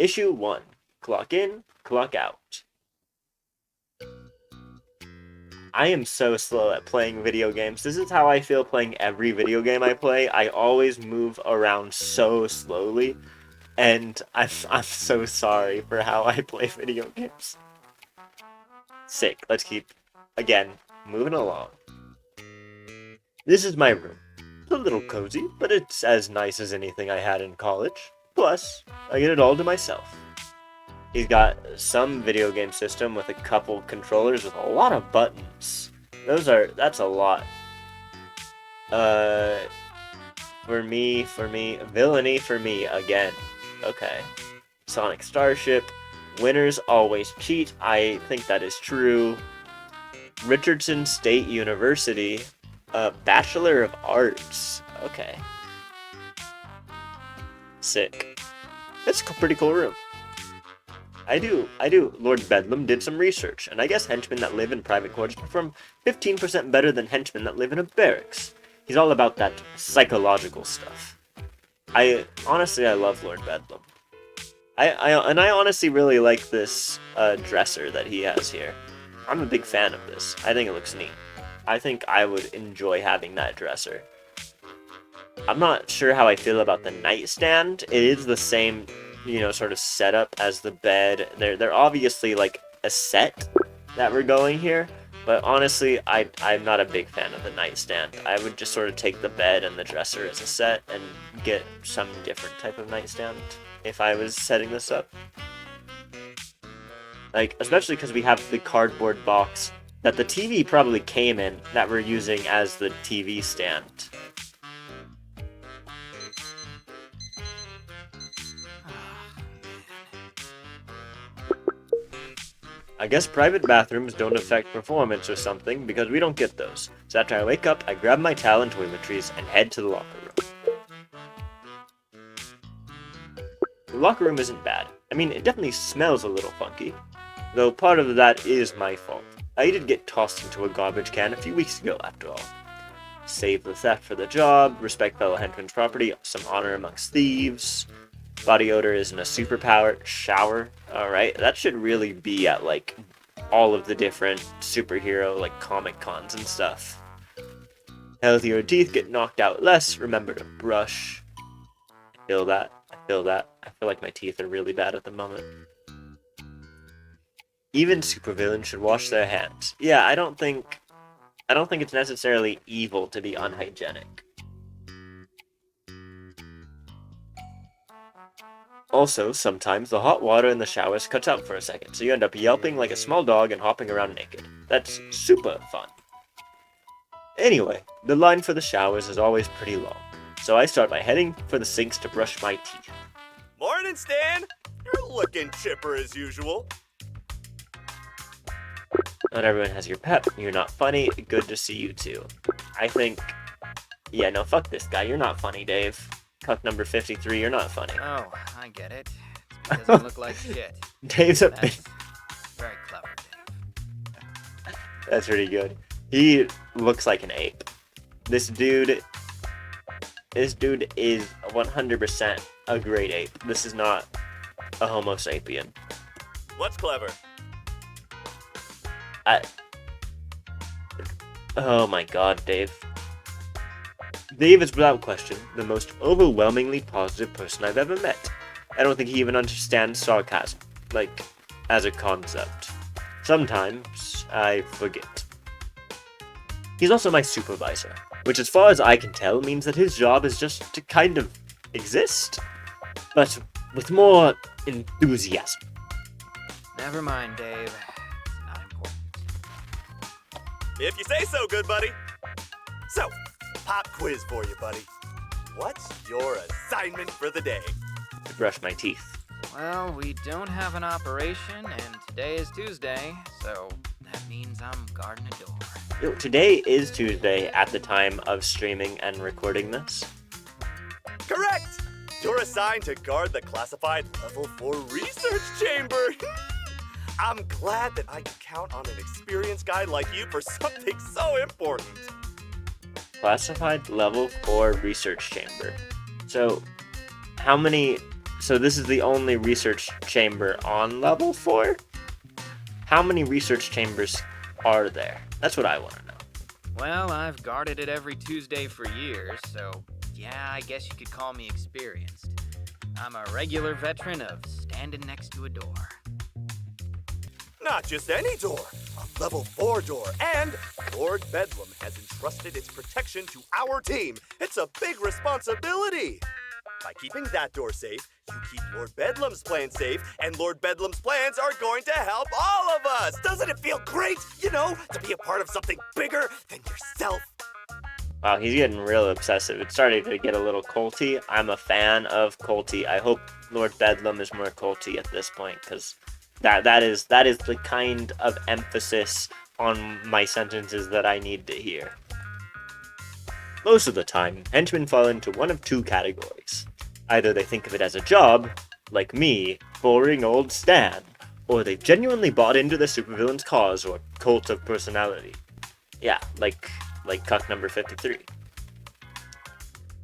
Issue 1. Clock in, clock out. I am so slow at playing video games. This is how I feel playing every video game I play. I always move around so slowly, and I'm so sorry for how I play video games. Sick. Let's keep, again, moving along. This is my room. It's a little cozy, but it's as nice as anything I had in college. Plus, I get it all to myself. He's got some video game system with a couple controllers with a lot of buttons. That's a lot. For me, villainy for me again. Okay. Sonic Starship. Winners always cheat. I think that is true. Richardson State University. Bachelor of Arts. Okay. Sick. It's a pretty cool room. I do. Lord Bedlam did some research, and I guess henchmen that live in private quarters perform 15% better than henchmen that live in a barracks. He's all about that psychological stuff. I love Lord Bedlam. I honestly really like this dresser that he has here. I'm a big fan of this. I think it looks neat. I think I would enjoy having that dresser. I'm not sure how I feel about the nightstand. It is the same, sort of setup as the bed. They're obviously like a set that we're going here, but honestly, I'm not a big fan of the nightstand. I would just sort of take the bed and the dresser as a set and get some different type of nightstand if I was setting this up. Like, especially because we have the cardboard box that the TV probably came in that we're using as the TV stand. I guess private bathrooms don't affect performance or something because we don't get those. So after I wake up, I grab my towel and toiletries and head to the locker room. The locker room isn't bad. I mean, it definitely smells a little funky, though part of that is my fault. I did get tossed into a garbage can a few weeks ago, after all. Save the theft for the job, respect fellow henchman's property, some honor amongst thieves. Body odor isn't a superpower. Shower. Alright, that should really be at, like, all of the different superhero, like, comic cons and stuff. Healthier teeth get knocked out less. Remember to brush. I feel that. I feel like my teeth are really bad at the moment. Even supervillains should wash their hands. Yeah, I don't think it's necessarily evil to be unhygienic. Also, sometimes the hot water in the showers cuts out for a second, so you end up yelping like a small dog and hopping around naked. That's super fun. Anyway, the line for the showers is always pretty long, so I start by heading for the sinks to brush my teeth. Morning, Stan! You're looking chipper as usual. Not everyone has your pep. You're not funny. Good to see you too. I think... Yeah, no, fuck this guy. You're not funny, Dave. Cuck number 53, you're not funny. Oh, I get it. It's because I look like shit. Dave's a That's very clever, Dave. That's pretty good. He looks like an ape. This dude is 100% a great ape. This is not a homo sapien. What's clever? Oh my god, Dave. Dave is without question the most overwhelmingly positive person I've ever met. I don't think he even understands sarcasm, like, as a concept. Sometimes I forget. He's also my supervisor, which as far as I can tell means that his job is just to kind of exist, but with more enthusiasm. Never mind, Dave. It's not important. If you say so, good buddy. So, pop quiz for you, buddy. What's your assignment for the day? To brush my teeth. Well, we don't have an operation, and today is Tuesday, so that means I'm guarding a door. Yo, today is Tuesday at the time of streaming and recording this. Correct! You're assigned to guard the classified Level 4 research chamber. I'm glad that I can count on an experienced guy like you for something so important. Classified level 4 research chamber. So, how many So this is the only research chamber on level 4? How many research chambers are there? That's what I want to know. Well, I've guarded it every Tuesday for years, so yeah, I guess you could call me experienced. I'm a regular veteran of standing next to a door. Not just any door, a level 4 door, and Lord Bedlam has entrusted its protection to our team. It's a big responsibility. By keeping that door safe, you keep Lord Bedlam's plan safe, and Lord Bedlam's plans are going to help all of us. Doesn't it feel great, to be a part of something bigger than yourself? Wow, he's getting real obsessive. It's starting to get a little culty. I'm a fan of culty. I hope Lord Bedlam is more culty at this point, because that is the kind of emphasis on my sentences that I need to hear. Most of the time, henchmen fall into one of two categories. Either they think of it as a job, like me, boring old Stan, or they've genuinely bought into the supervillain's cause or cult of personality. Yeah, like cuck number 53.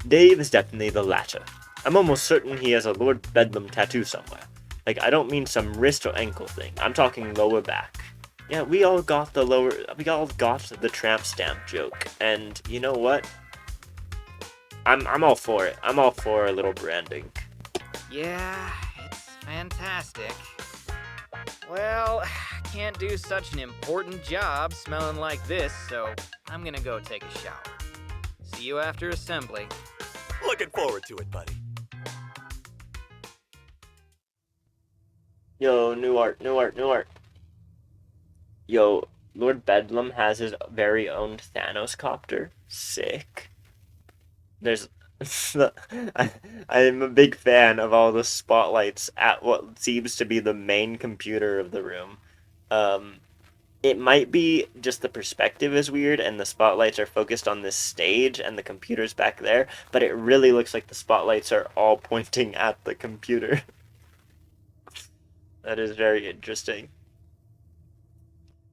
Dave is definitely the latter. I'm almost certain he has a Lord Bedlam tattoo somewhere. Like, I don't mean some wrist or ankle thing. I'm talking lower back. Yeah, we all got the tramp stamp joke, and you know what? I'm all for it. I'm all for a little branding. Yeah, it's fantastic. Well, can't do such an important job smelling like this, so I'm gonna go take a shower. See you after assembly. Looking forward to it, buddy. Yo, new art. Yo, Lord Bedlam has his very own Thanos copter. Sick. There's... I'm a big fan of all the spotlights at what seems to be the main computer of the room. It might be just the perspective is weird and the spotlights are focused on this stage and the computer's back there, but it really looks like the spotlights are all pointing at the computer. That is very interesting.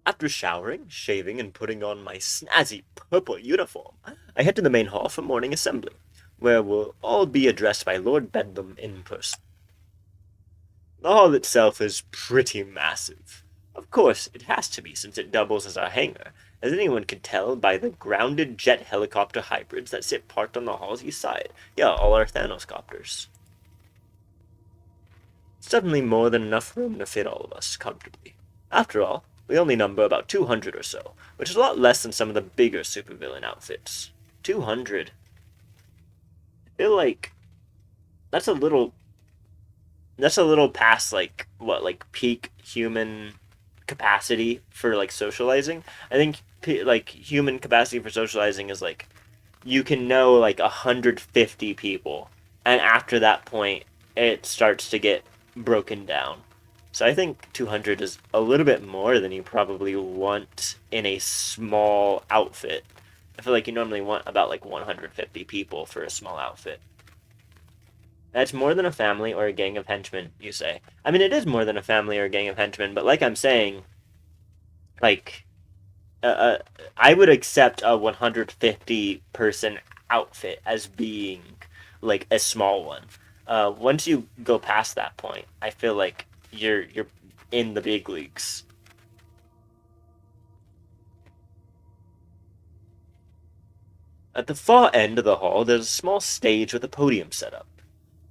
After showering, shaving, and putting on my snazzy purple uniform, I head to the main hall for morning assembly, where we'll all be addressed by Lord Bedlam in person. The hall itself is pretty massive. Of course, it has to be since it doubles as our hangar, as anyone could tell by the grounded jet helicopter hybrids that sit parked on the hall's east side. Yeah, all our Thanos copters. Suddenly more than enough room to fit all of us comfortably. After all, we only number about 200 or so, which is a lot less than some of the bigger supervillain outfits. 200. I feel like that's a little past peak human capacity for socializing. I think human capacity for socializing is you can know 150 people, and after that point it starts to get broken down. So I think 200 is a little bit more than you probably want in a small outfit. I feel like you normally want about 150 people for a small outfit. That's more than a family or a gang of henchmen, you say. I mean, it is more than a family or a gang of henchmen, but like I'm saying, I would accept a 150 person outfit as being a small one. Once you go past that point, I feel like you're in the big leagues. At the far end of the hall, there's a small stage with a podium set up.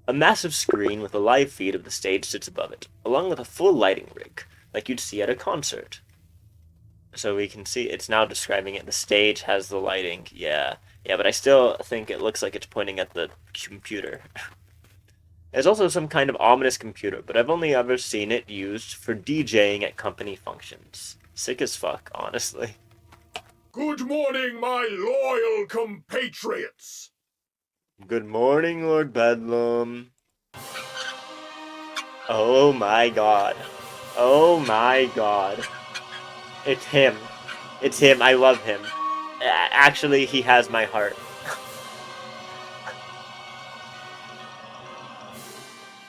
A massive screen with a live feed of the stage sits above it, along with a full lighting rig, like you'd see at a concert. So we can see it's now describing it. The stage has the lighting. Yeah, but I still think it looks like it's pointing at the computer. There's also some kind of ominous computer, but I've only ever seen it used for DJing at company functions. Sick as fuck, honestly. Good morning, my loyal compatriots. Good morning, Lord Bedlam. Oh my god. Oh my god. It's him. It's him. I love him. Actually, he has my heart.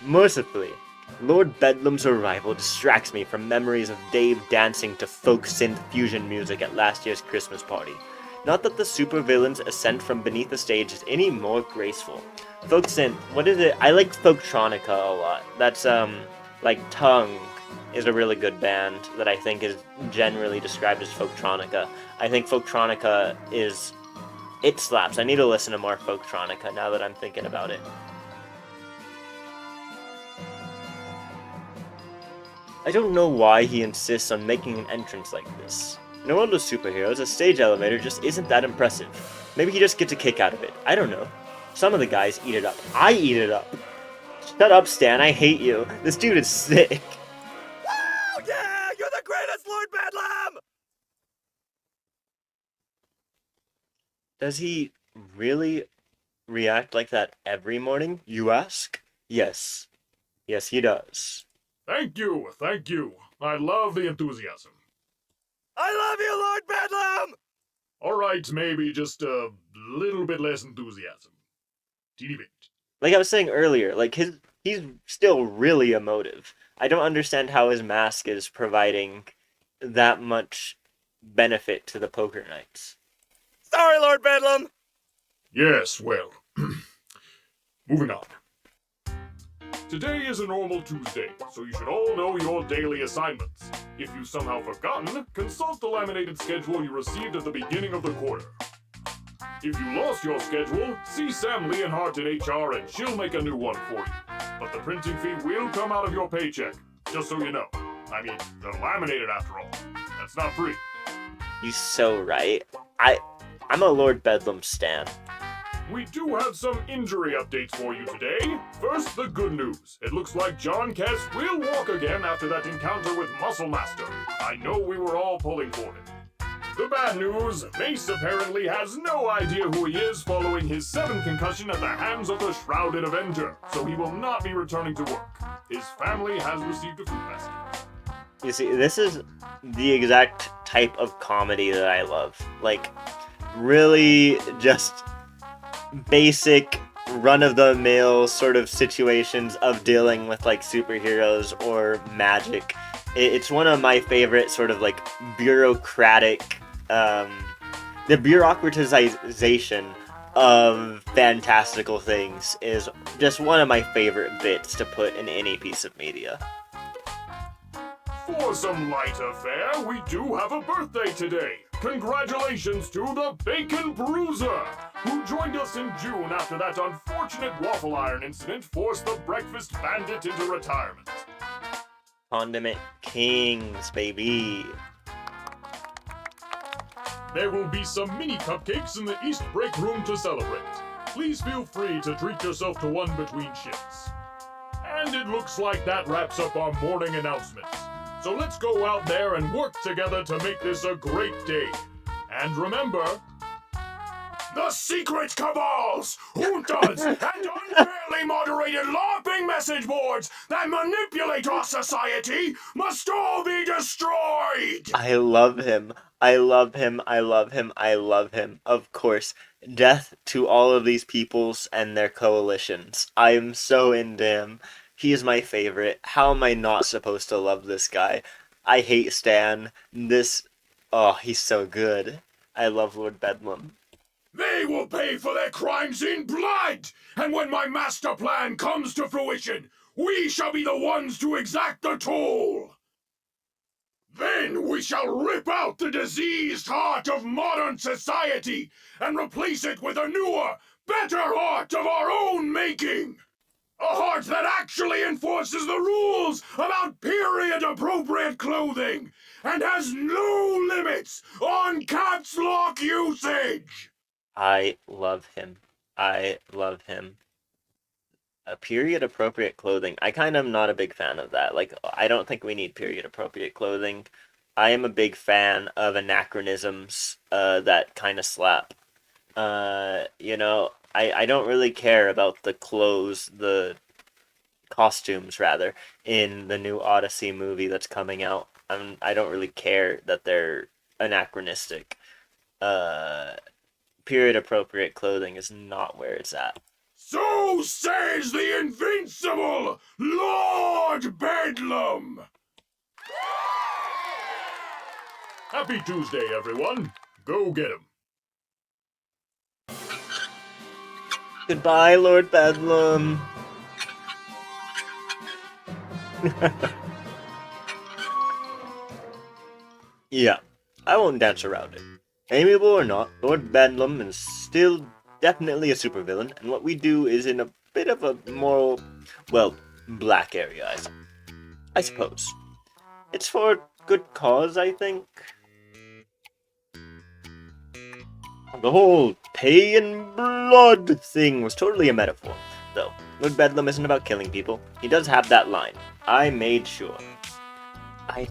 Mercifully, Lord Bedlam's arrival distracts me from memories of Dave dancing to folk synth fusion music at last year's Christmas party. Not that the supervillain's ascent from beneath the stage is any more graceful, Folk synth. What is it? I like Folktronica a lot. That's like Tongue is a really good band that I think is generally described as Folktronica. I think Folktronica is it slaps. I need to listen to more Folktronica now that I'm thinking about it. I don't know why he insists on making an entrance like this. In a world of superheroes, a stage elevator just isn't that impressive. Maybe he just gets a kick out of it. I don't know. Some of the guys eat it up. I eat it up. Shut up, Stan. I hate you. This dude is sick. Oh yeah! You're the greatest, Lord Bedlam! Does he really react like that every morning, you ask? Yes. Yes, he does. Thank you, thank you. I love the enthusiasm. I love you, Lord Bedlam! All right, maybe just a little bit less enthusiasm. Teeny bit. Like I was saying earlier, like he's still really emotive. I don't understand how his mask is providing that much benefit to the poker nights. Sorry, Lord Bedlam! Yes, well. Moving on. Today is a normal Tuesday, so you should all know your daily assignments. If you've somehow forgotten, consult the laminated schedule you received at the beginning of the quarter. If you lost your schedule, see Sam Leonhardt in HR and she'll make a new one for you. But the printing fee will come out of your paycheck, just so you know. I mean, they're laminated after all. That's not free. He's so right. I'm a Lord Bedlam stan. We do have some injury updates for you today. First, the good news. It looks like John Kess will walk again after that encounter with Muscle Master. I know we were all pulling for him. The bad news, Mace apparently has no idea who he is following his 7 concussion at the hands of the Shrouded Avenger, so he will not be returning to work. His family has received a fruit basket. You see, this is the exact type of comedy that I love. Like, really just basic run-of-the-mill sort of situations of dealing with like superheroes or magic. It's one of my favorite sort of like bureaucratic, the bureaucratization of fantastical things is just one of my favorite bits to put in any piece of media. For some light affair, we do have a birthday today. Congratulations to the Bacon Bruiser, who joined us in June after that unfortunate waffle iron incident forced the Breakfast Bandit into retirement. Condiment Kings, baby. There will be some mini cupcakes in the East Break Room to celebrate. Please feel free to treat yourself to one between shifts. And it looks like that wraps up our morning announcements. So let's go out there and work together to make this a great day. And remember, the secret cabals, juntas, and unfairly moderated LARPing message boards that manipulate our society must all be destroyed! I love him. I love him. I love him. I love him. Of course. Death to all of these peoples and their coalitions. I am so into him. He is my favorite. How am I not supposed to love this guy? I hate Stan. Oh, he's so good. I love Lord Bedlam. They will pay for their crimes in blood! And when my master plan comes to fruition, we shall be the ones to exact the toll! Then we shall rip out the diseased heart of modern society and replace it with a newer, better heart of our own making! A heart that actually enforces the rules about period-appropriate clothing and has no limits on caps lock usage! I love him. I love him. A period-appropriate clothing. I kind of am not a big fan of that. Like, I don't think we need period-appropriate clothing. I am a big fan of anachronisms that kind of slap. I don't really care about the clothes, the costumes, rather, in the new Odyssey movie that's coming out. I don't really care that they're anachronistic. Period-appropriate clothing is not where it's at. So says the invincible Lord Bedlam! Happy Tuesday, everyone. Go get 'em. Goodbye, Lord Bedlam. Yeah, I won't dance around it. Amiable or not, Lord Bedlam is still definitely a supervillain, and what we do is in a bit of a moral, well, black area, I suppose. It's for a good cause, I think. The whole pay in blood thing was totally a metaphor, though. Lord Bedlam isn't about killing people. He does have that line. I made sure. I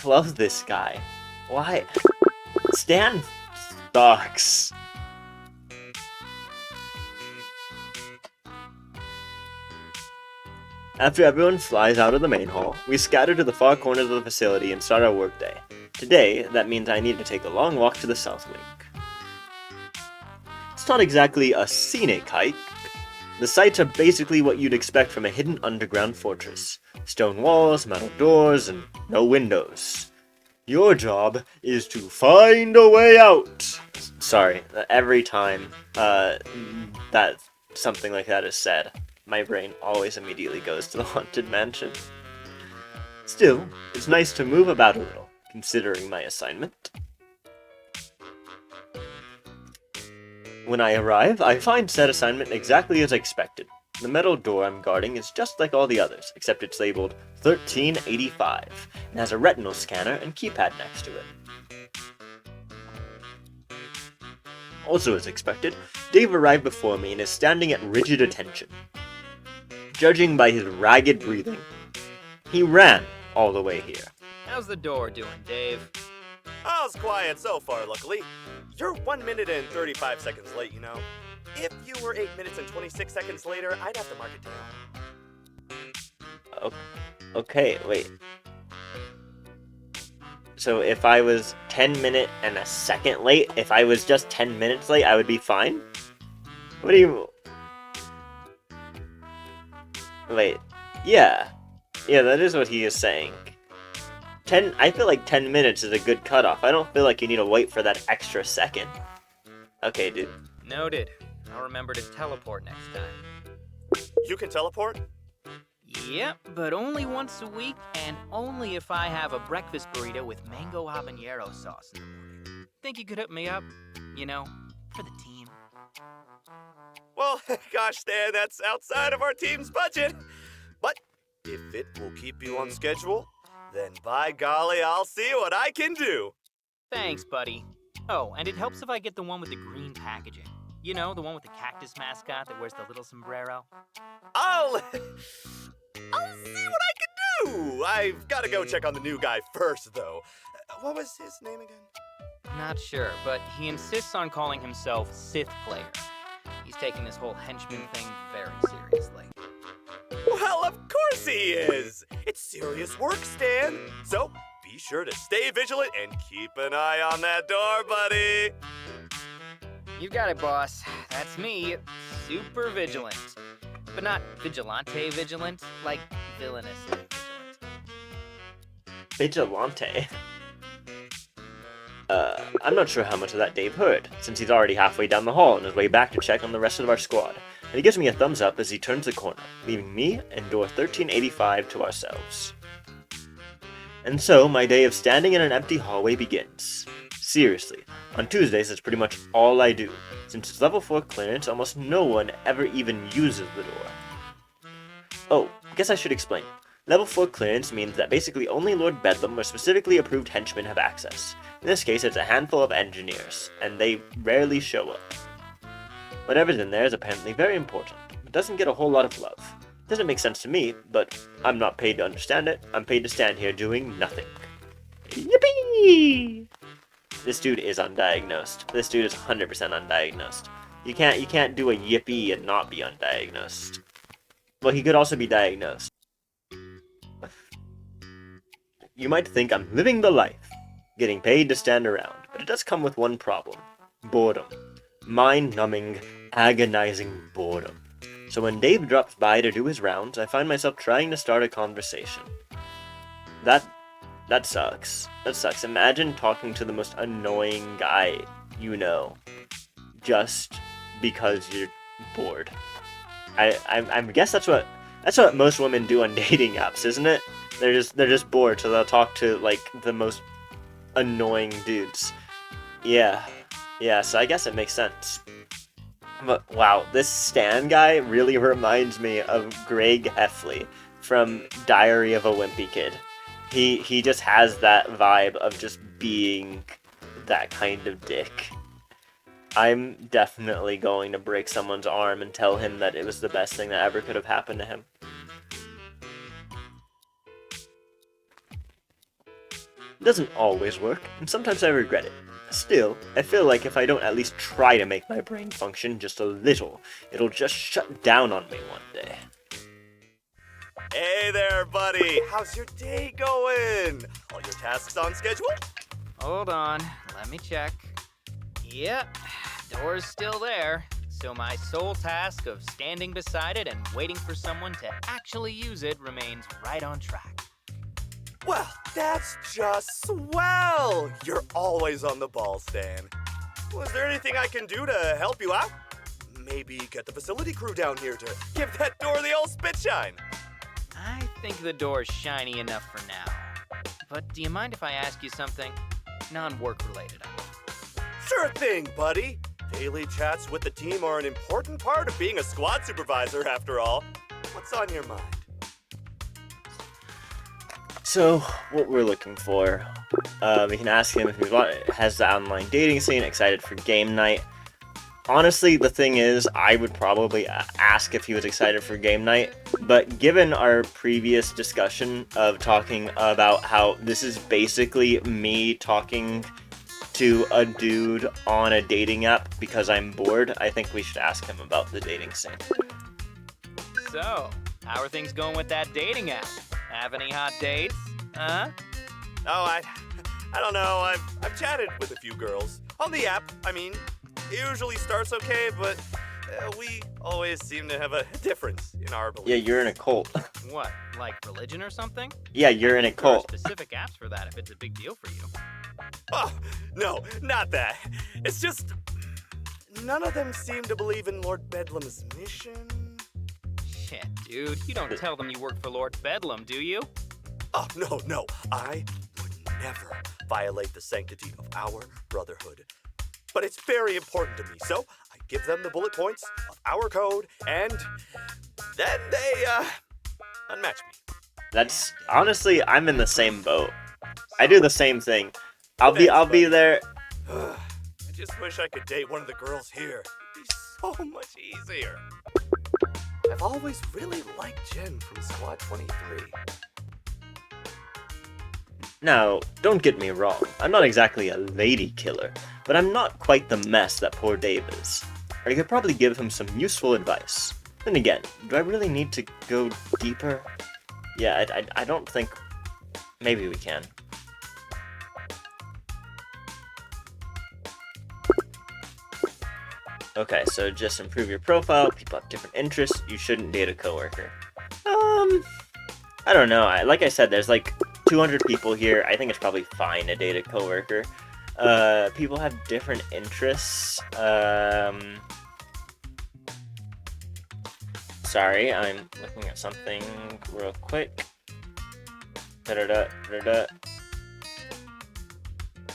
love this guy. Why? Stan sucks. After everyone flies out of the main hall, we scatter to the far corners of the facility and start our workday. Today, that means I need to take a long walk to the south wing. It's not exactly a scenic hike. The sights are basically what you'd expect from a hidden underground fortress. Stone walls, metal doors, and no windows. Your job is to find a way out. Sorry, every time that something like that is said, my brain always immediately goes to the Haunted Mansion. Still, it's nice to move about a little, considering my assignment. When I arrive, I find said assignment exactly as I expected. The metal door I'm guarding is just like all the others, except it's labeled 1385, and has a retinal scanner and keypad next to it. Also as expected, Dave arrived before me and is standing at rigid attention. Judging by his ragged breathing, he ran all the way here. How's the door doing, Dave? All's quiet so far, luckily. You're 1 minute and 35 seconds late, you know. If you were 8 minutes and 26 seconds later, I'd have to mark it down. Okay, wait. So if I was 10 minutes and a second late, if I was just 10 minutes late, I would be fine? What do you... Wait. Yeah. Yeah, that is what he is saying. I feel like 10 minutes is a good cutoff. I don't feel like you need to wait for that extra second. Okay, dude. Noted. I'll remember to teleport next time. You can teleport? Yep, but only once a week, and only if I have a breakfast burrito with mango habanero sauce in the morning. Think you could hook me up? You know, for the team. Well, gosh, Stan, that's outside of our team's budget. But if it will keep you on schedule, then by golly, I'll see what I can do. Thanks, buddy. Oh, and it helps if I get the one with the green packaging. You know, the one with the cactus mascot that wears the little sombrero. I'll see what I can do. I've got to go check on the new guy first, though. What was his name again? Not sure, but he insists on calling himself Sith Player. He's taking this whole henchman thing very seriously. Well, of course he is. It's serious work, Stan. So be sure to stay vigilant and keep an eye on that door, buddy. You got it, boss. That's me, super vigilant. But not vigilante vigilant, like villainously vigilant. Vigilante? I'm not sure how much of that Dave heard, since he's already halfway down the hall on his way back to check on the rest of our squad. And he gives me a thumbs up as he turns the corner, leaving me and door 1385 to ourselves. And so, my day of standing in an empty hallway begins. Seriously, on Tuesdays that's pretty much all I do. Since it's level 4 clearance, almost no one ever even uses the door. Oh, I guess I should explain. Level 4 clearance means that basically only Lord Bedlam or specifically approved henchmen have access. In this case, it's a handful of engineers, and they rarely show up. Whatever's in there is apparently very important, but doesn't get a whole lot of love. Doesn't make sense to me, but I'm not paid to understand it. I'm paid to stand here doing nothing. Yippee! This dude is undiagnosed. This dude is 100% undiagnosed. You can't do a yippee and not be undiagnosed. Well, he could also be diagnosed. You might think I'm living the life, getting paid to stand around, but it does come with one problem. Boredom. Mind-numbing, agonizing boredom. So when Dave drops by to do his rounds, I find myself trying to start a conversation. That sucks. That sucks. Imagine talking to the most annoying guy you know, just because you're bored. I guess that's what most women do on dating apps, isn't it? They're just bored, so they'll talk to like the most annoying dudes. Yeah, so I guess it makes sense. But wow, this Stan guy really reminds me of Greg Heffley from Diary of a Wimpy Kid. He just has that vibe of just being that kind of dick. I'm definitely going to break someone's arm and tell him that it was the best thing that ever could have happened to him. It doesn't always work, and sometimes I regret it. Still, I feel like if I don't at least try to make my brain function just a little, it'll just shut down on me one day. Hey there, buddy. How's your day going? All your tasks on schedule? Hold on, let me check. Yep, door's still there. So my sole task of standing beside it and waiting for someone to actually use it remains right on track. Well, that's just swell. You're always on the ball, Stan. Was there anything I can do to help you out? Maybe get the facility crew down here to give that door the old spit shine. I think the door's shiny enough for now. But do you mind if I ask you something? Non-work related, I mean. Sure thing, buddy. Daily chats with the team are an important part of being a squad supervisor, after all. What's on your mind? So, what we're looking for, we can ask him if he has the online dating scene, excited for game night. Honestly, the thing is, I would probably ask if he was excited for game night, but given our previous discussion of talking about how this is basically me talking to a dude on a dating app because I'm bored, I think we should ask him about the dating scene. So, how are things going with that dating app? Have any hot dates? Huh? Oh, I don't know. I've chatted with a few girls. On the app, I mean. It usually starts okay, but we always seem to have a difference in our beliefs. Yeah, you're in a cult. What, like religion or something? Yeah, you're in a There are cult. specific apps for that if it's a big deal for you. Oh, no, not that. It's just none of them seem to believe in Lord Bedlam's mission. Shit, dude, you don't tell them you work for Lord Bedlam, do you? Oh, no. I would never violate the sanctity of our brotherhood. But it's very important to me, so I give them the bullet points of our code, and then they, unmatch me. That's honestly, I'm in the same boat. I do the same thing. I'll be there. I just wish I could date one of the girls here. It'd be so much easier. I've always really liked Jen from Squad 23. Now, don't get me wrong. I'm not exactly a lady killer, but I'm not quite the mess that poor Dave is. I could probably give him some useful advice. Then again, do I really need to go deeper? Yeah, I don't think. Maybe we can. Okay, so just improve your profile. People have different interests. You shouldn't date a coworker. I don't know. Like I said, there's like 200 people here. I think it's probably fine to date a coworker. People have different interests. Sorry, I'm looking at something real quick.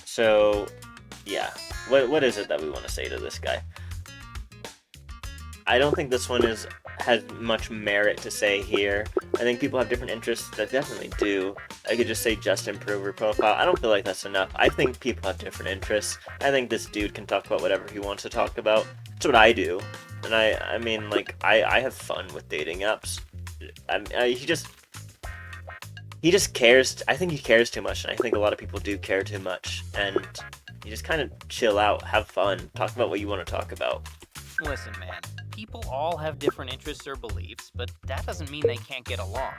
So, yeah. What is it that we want to say to this guy? I don't think this one has much merit to say here. I think people have different interests. That definitely do. I could just say just improve your profile. I don't feel like that's enough. I think people have different interests. I think this dude can talk about whatever he wants to talk about. That's what I do. And I mean, like, I have fun with dating apps. He just cares. I think he cares too much, and I think a lot of people do care too much. And you just kind of chill out, have fun, talk about what you want to talk about. Listen, man. People all have different interests or beliefs, but that doesn't mean they can't get along.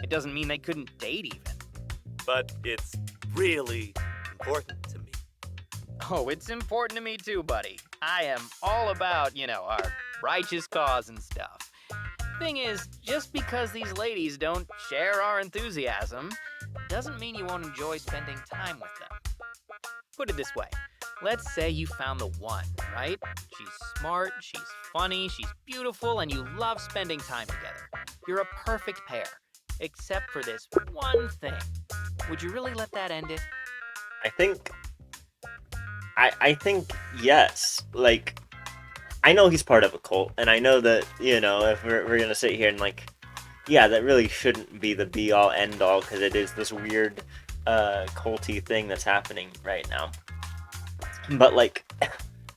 It doesn't mean they couldn't date even. But it's really important to me. Oh, it's important to me too, buddy. I am all about, our righteous cause and stuff. Thing is, just because these ladies don't share our enthusiasm, doesn't mean you won't enjoy spending time with them. Put it this way. Let's say you found the one, right? She's smart, she's funny, she's beautiful, and you love spending time together. You're a perfect pair. Except for this one thing. Would you really let that end it? I think yes. Like, I know he's part of a cult, and I know that, if we're gonna sit here and yeah, that really shouldn't be the be all end all, because it is this weird culty thing that's happening right now. But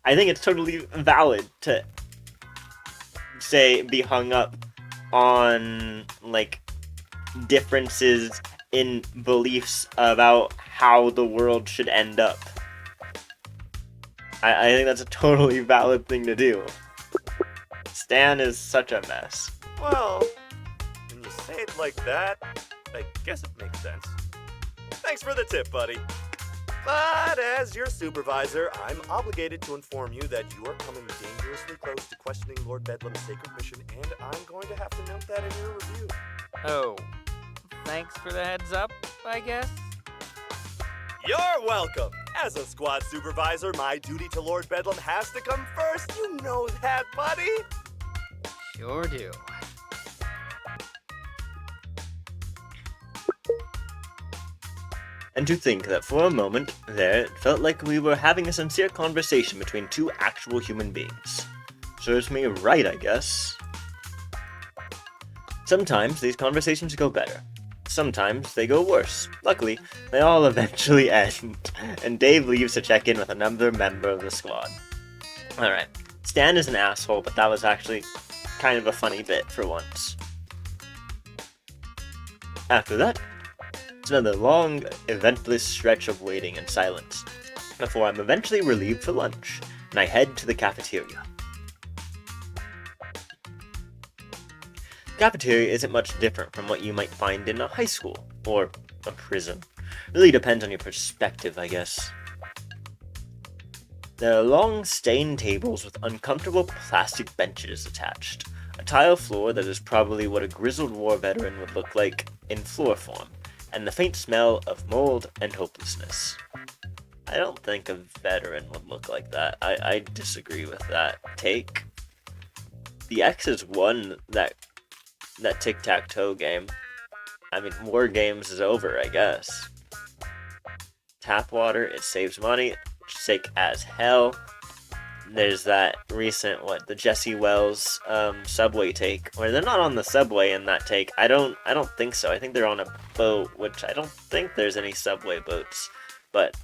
I think it's totally valid to be hung up on differences in beliefs about how the world should end up. I think that's a totally valid thing to do. Stan is such a mess. Well, when you say it like that, I guess it makes sense. Thanks for the tip, buddy. But as your supervisor, I'm obligated to inform you that you are coming dangerously close to questioning Lord Bedlam's sacred mission, and I'm going to have to note that in your review. Oh, thanks for the heads up, I guess? You're welcome! As a squad supervisor, my duty to Lord Bedlam has to come first. You know that, buddy! Sure do. And to think that for a moment there, it felt like we were having a sincere conversation between two actual human beings. Serves me right, I guess. Sometimes these conversations go better. Sometimes they go worse. Luckily, they all eventually end, and Dave leaves to check in with another member of the squad. Alright, Stan is an asshole, but that was actually kind of a funny bit for once. After that, it's another long, eventless stretch of waiting and silence, before I'm eventually relieved for lunch, and I head to the cafeteria. The cafeteria isn't much different from what you might find in a high school, or a prison. Really depends on your perspective, I guess. There are long, stained tables with uncomfortable plastic benches attached, a tile floor that is probably what a grizzled war veteran would look like in floor form, and the faint smell of mold and hopelessness. I don't think a veteran would look like that. I disagree with that take. The X's won that tic-tac-toe game. I mean, War Games is over, I guess. Tap water, it saves money, sick as hell. There's that recent, the Jesse Wells subway take, where they're not on the subway in that take. I don't think so. I think they're on a boat, which I don't think there's any subway boats, but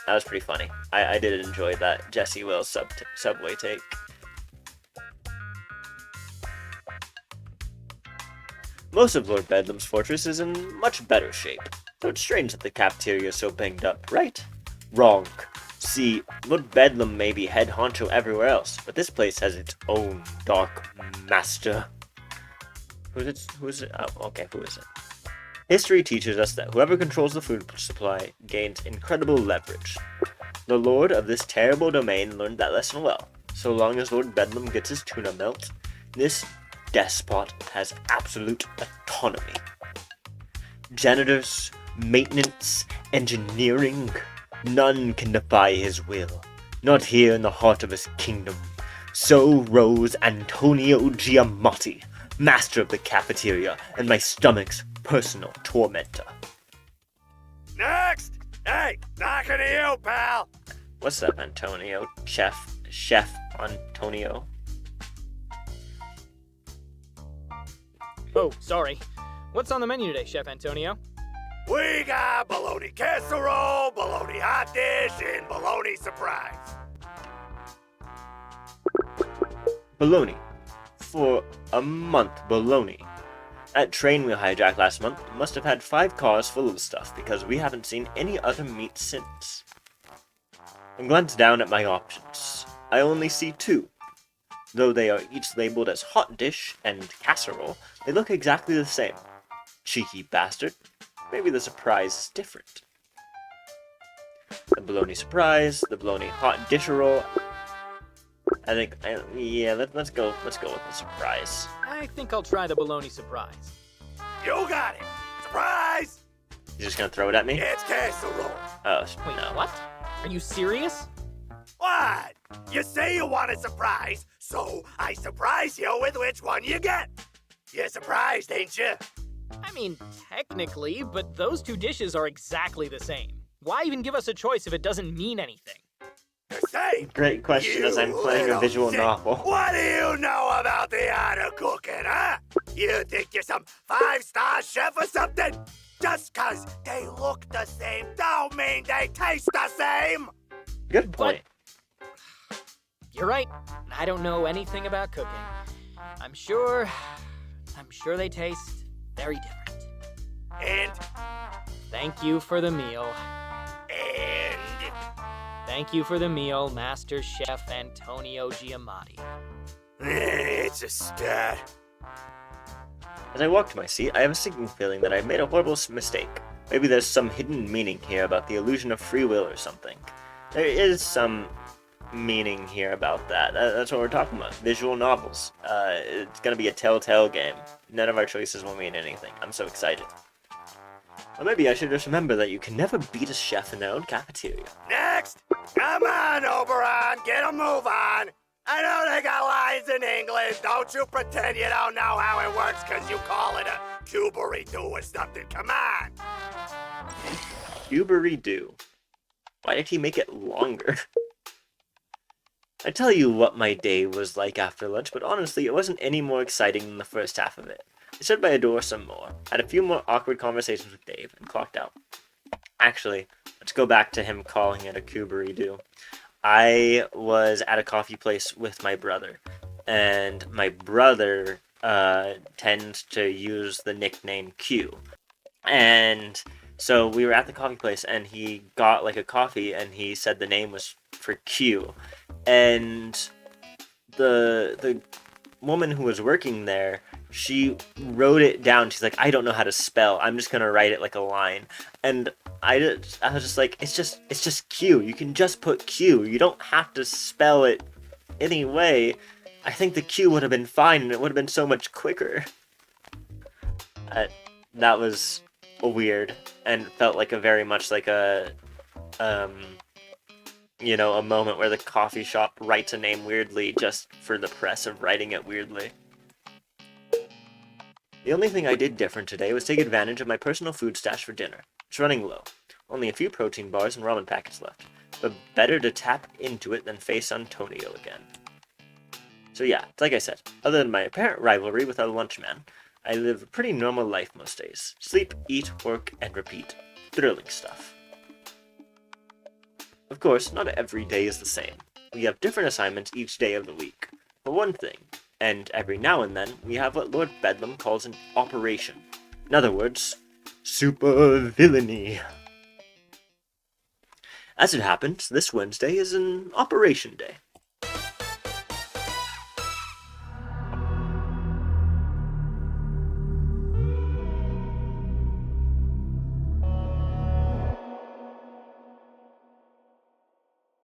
that was pretty funny. I did enjoy that Jesse Wells subway take. Most of Lord Bedlam's fortress is in much better shape, so it's strange that the cafeteria is so banged up, right? Wrong. See, Lord Bedlam may be head honcho everywhere else, but this place has its own dark master. Who is it? Oh, okay, who is it? History teaches us that whoever controls the food supply gains incredible leverage. The lord of this terrible domain learned that lesson well. So long as Lord Bedlam gets his tuna melt, this despot has absolute autonomy. Janitors, maintenance, engineering, none can defy his will. Not here in the heart of his kingdom. So rose Antonio Giamatti, master of the cafeteria and my stomach's personal tormentor. Next! Hey, knocking to you, pal! What's up, Antonio? Chef Antonio. Oh, sorry. What's on the menu today, Chef Antonio? We got bologna casserole, bologna hot dish, and bologna surprise. Bologna. For a month, bologna. That train we hijacked last month must have had 5 cars full of stuff because we haven't seen any other meat since. I glanced down at my options. I only see 2. Though they are each labeled as hot dish and casserole, they look exactly the same. Cheeky bastard. Maybe the surprise is different. The bologna surprise, the bologna hot disherole. Let's go with the surprise. I think I'll try the bologna surprise. You got it! Surprise! You just gonna throw it at me? It's casserole. Oh, Wait, no. what? Are you serious? What? You say you want a surprise, so I surprise you with which one you get. You're surprised, ain't you? I mean, technically, but those two dishes are exactly the same. Why even give us a choice if it doesn't mean anything? The same. Great question, as I'm playing a little visual shit. novel. What do you know about the art of cooking, huh? You think you're some 5-star chef or something? Just 'cause they look the same don't mean they taste the same. Good point. You're right. I don't know anything about cooking. I'm sure they taste very different. And Thank you for the meal. Thank you for the meal, Master Chef Antonio Giamatti. It's a stat. As I walk to my seat, I have a sinking feeling that I've made a horrible mistake. Maybe there's some hidden meaning here about the illusion of free will or something. There is some meaning here about that. That's what we're talking about. Visual novels. It's gonna be a telltale game. None of our choices will mean anything. I'm so excited. Or maybe I should just remember that you can never beat a chef in their own cafeteria. Next! Come on, Oberon, get a move on! I know they got lines in English. Don't you pretend you don't know how it works because you call it a cubery-doo or something. Come on! Cubery-doo. Why did he make it longer? I tell you what my day was like after lunch, but honestly, it wasn't any more exciting than the first half of it. I stood by a door some more, had a few more awkward conversations with Dave, and clocked out. Actually, let's go back to him calling it a cubery-doo. I was at a coffee place with my brother, and my brother tends to use the nickname Q. And so we were at the coffee place, and he got like a coffee, and he said the name was for Q. And the woman who was working there, she wrote it down. She's like, I don't know how to spell. I'm just gonna write it like a line. And I was just like, it's just Q. You can just put Q. You don't have to spell it any way. I think the Q would have been fine, and it would have been so much quicker. That was weird, and felt like a very much like a a moment where the coffee shop writes a name weirdly just for the press of writing it weirdly. The only thing I did different today was take advantage of my personal food stash for dinner. It's running low. Only a few protein bars and ramen packets left. But better to tap into it than face Antonio again. So yeah, like I said, other than my apparent rivalry with our lunchman, I live a pretty normal life most days. Sleep, eat, work, and repeat. Thrilling stuff. Of course, not every day is the same. We have different assignments each day of the week. For one thing, and every now and then, we have what Lord Bedlam calls an operation. In other words, supervillainy. As it happens, this Wednesday is an operation day.